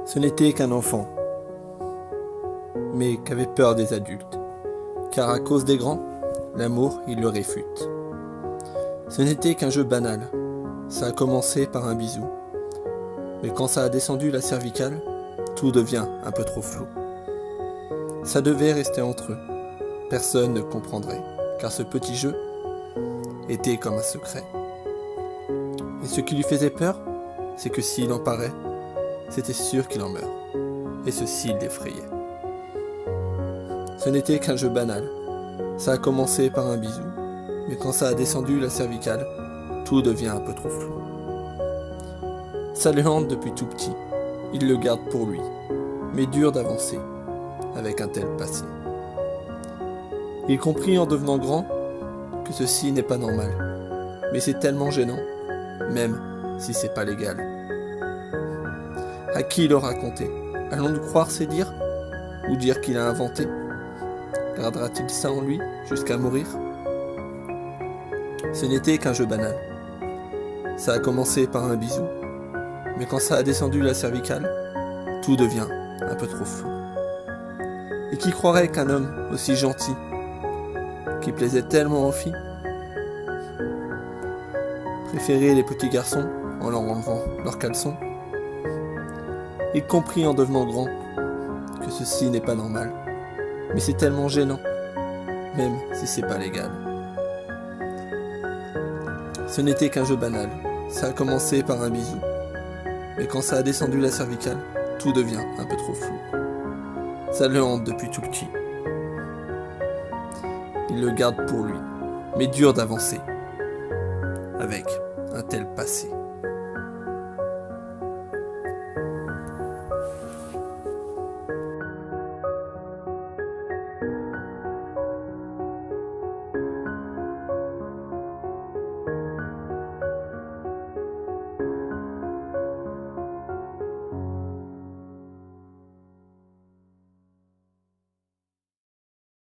Ce n'était qu'un enfant, mais qu'avait peur des adultes, car à cause des grands, l'amour, il le réfute. Ce n'était qu'un jeu banal, ça a commencé par un bisou, mais quand ça a descendu la cervicale, tout devient un peu trop flou. Ça devait rester entre eux, personne ne comprendrait, car ce petit jeu était comme un secret. Et ce qui lui faisait peur, c'est que s'il en parlait, c'était sûr qu'il en meurt, et ceci l'effrayait. Ce n'était qu'un jeu banal, ça a commencé par un bisou, mais quand ça a descendu la cervicale, tout devient un peu trop flou. Ça le hante depuis tout petit, il le garde pour lui, mais dur d'avancer avec un tel passé. Il comprit en devenant grand que ceci n'est pas normal, mais c'est tellement gênant, même si c'est pas légal. À qui le raconter? Allons-nous croire ses dires? Ou dire qu'il a inventé? Gardera-t-il ça en lui jusqu'à mourir? Ce n'était qu'un jeu banal. Ça a commencé par un bisou, mais quand ça a descendu la cervicale, tout devient un peu trop flou. Et qui croirait qu'un homme aussi gentil, qui plaisait tellement aux filles, préférait les petits garçons en leur enlevant leurs caleçons? Il comprit en devenant grand que ceci n'est pas normal, mais c'est tellement gênant, même si c'est pas légal. Ce n'était qu'un jeu banal, ça a commencé par un bisou, mais quand ça a descendu la cervicale, tout devient un peu trop flou. Ça le hante depuis tout petit. Il le garde pour lui, mais dur d'avancer avec un tel passé.